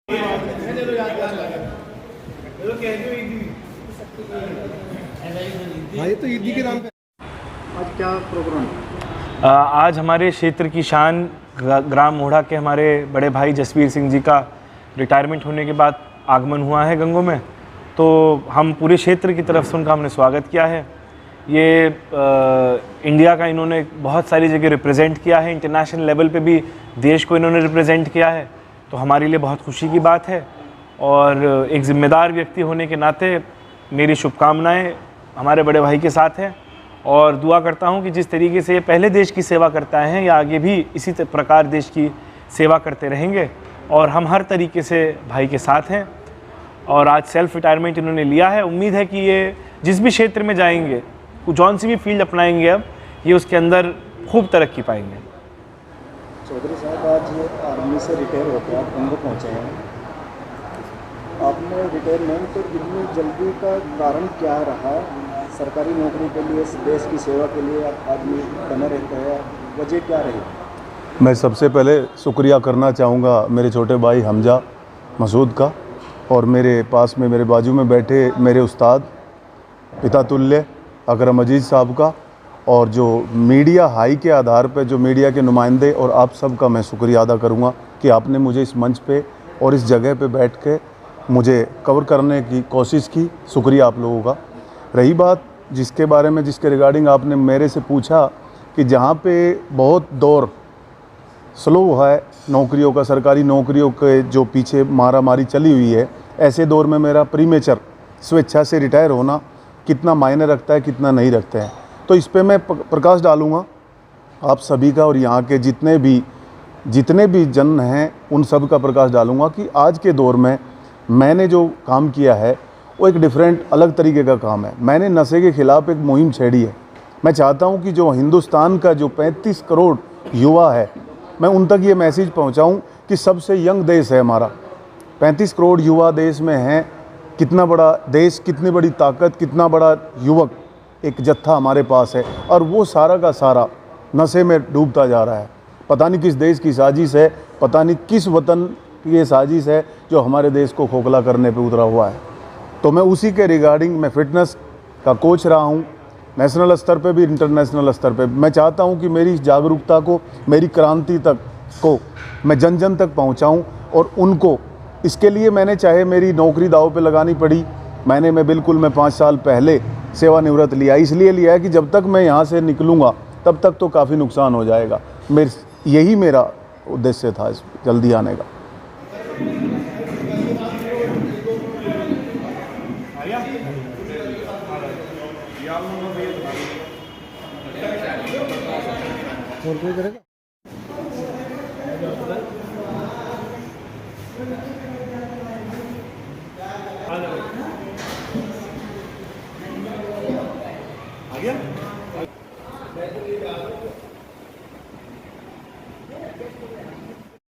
भाई तो ईदी के नाम पे आज क्या प्रोग्राम? आज हमारे क्षेत्र की शान ग्राम मोढ़ा के हमारे बड़े भाई जसवीर सिंह जी का रिटायरमेंट होने के बाद आगमन हुआ है गंगों में। तो हम पूरे क्षेत्र की तरफ से उनका हमने स्वागत किया है। ये इंडिया का इन्होंने बहुत सारी जगह रिप्रेजेंट किया है, इंटरनेशनल लेवल पे भी देश को इन्होंने रिप्रेजेंट किया है। तो हमारे लिए बहुत खुशी की बात है और एक ज़िम्मेदार व्यक्ति होने के नाते मेरी शुभकामनाएं हमारे बड़े भाई के साथ हैं और दुआ करता हूं कि जिस तरीके से ये पहले देश की सेवा करता है या आगे भी इसी प्रकार देश की सेवा करते रहेंगे और हम हर तरीके से भाई के साथ हैं। और आज सेल्फ रिटायरमेंट इन्होंने लिया है। उम्मीद है कि ये जिस भी क्षेत्र में जाएंगे, जौन सी भी फील्ड अपनाएंगे, अब ये उसके अंदर खूब तरक्की पाएंगे। चौधरी साहब, आज ये आर्मी से रिटायर होकर आप गंगो पहुँचे हैं। आपने रिटायरमेंट इतनी जल्दी का कारण क्या रहा? सरकारी नौकरी के लिए, देश की सेवा के लिए आदमी बने रहते हैं, वजह क्या रही? मैं सबसे पहले शुक्रिया करना चाहूँगा मेरे छोटे भाई हमजा मसूद का और मेरे पास में मेरे बाजू में बैठे मेरे उस्ताद पिता तुल्य अकरम अजीज़ साहब का, और जो मीडिया हाई के आधार पर जो मीडिया के नुमाइंदे और आप सब का मैं शुक्रिया अदा करूँगा कि आपने मुझे इस मंच पे और इस जगह पे बैठ के मुझे कवर करने की कोशिश की। शुक्रिया आप लोगों का। रही बात जिसके बारे में, जिसके रिगार्डिंग आपने मेरे से पूछा कि जहाँ पे बहुत दौर स्लो है नौकरियों का, सरकारी नौकरियों के जो पीछे मारा मारी चली हुई है, ऐसे दौर में मेरा प्रीमेचर स्वेच्छा से रिटायर होना कितना मायने रखता है, कितना नहीं रखता है, तो इस पे मैं प्रकाश डालूँगा आप सभी का और यहाँ के जितने भी जन हैं उन सब का प्रकाश डालूँगा कि आज के दौर में मैंने जो काम किया है वो एक डिफरेंट अलग तरीके का काम है। मैंने नशे के ख़िलाफ़ एक मुहिम छेड़ी है। मैं चाहता हूँ कि जो हिंदुस्तान का जो 35 करोड़ युवा है, मैं उन तक ये मैसेज पहुँचाऊँ कि सबसे यंग देश है हमारा। 35 करोड़ युवा देश में हैं। कितना बड़ा देश, कितनी बड़ी ताकत, कितना बड़ा युवक एक जत्था हमारे पास है, और वो सारा का सारा नशे में डूबता जा रहा है। पता नहीं किस देश की साजिश है, पता नहीं किस वतन की ये साजिश है जो हमारे देश को खोखला करने पे उतरा हुआ है। तो मैं उसी के रिगार्डिंग मैं फ़िटनेस का कोच रहा हूँ, नेशनल स्तर पे भी, इंटरनेशनल स्तर पे। मैं चाहता हूँ कि मेरी जागरूकता को, मेरी क्रांति तक को मैं जन जन तक पहुँचाऊँ और उनको, इसके लिए मैंने चाहे मेरी नौकरी दाव पे लगानी पड़ी, मैं 5 साल पहले सेवानिवृत्त लिया। इसलिए लिया है कि जब तक मैं यहाँ से निकलूँगा तब तक तो काफ़ी नुकसान हो जाएगा। यही मेरा उद्देश्य था इस जल्दी आने का। और कोई करेगा? आ गया?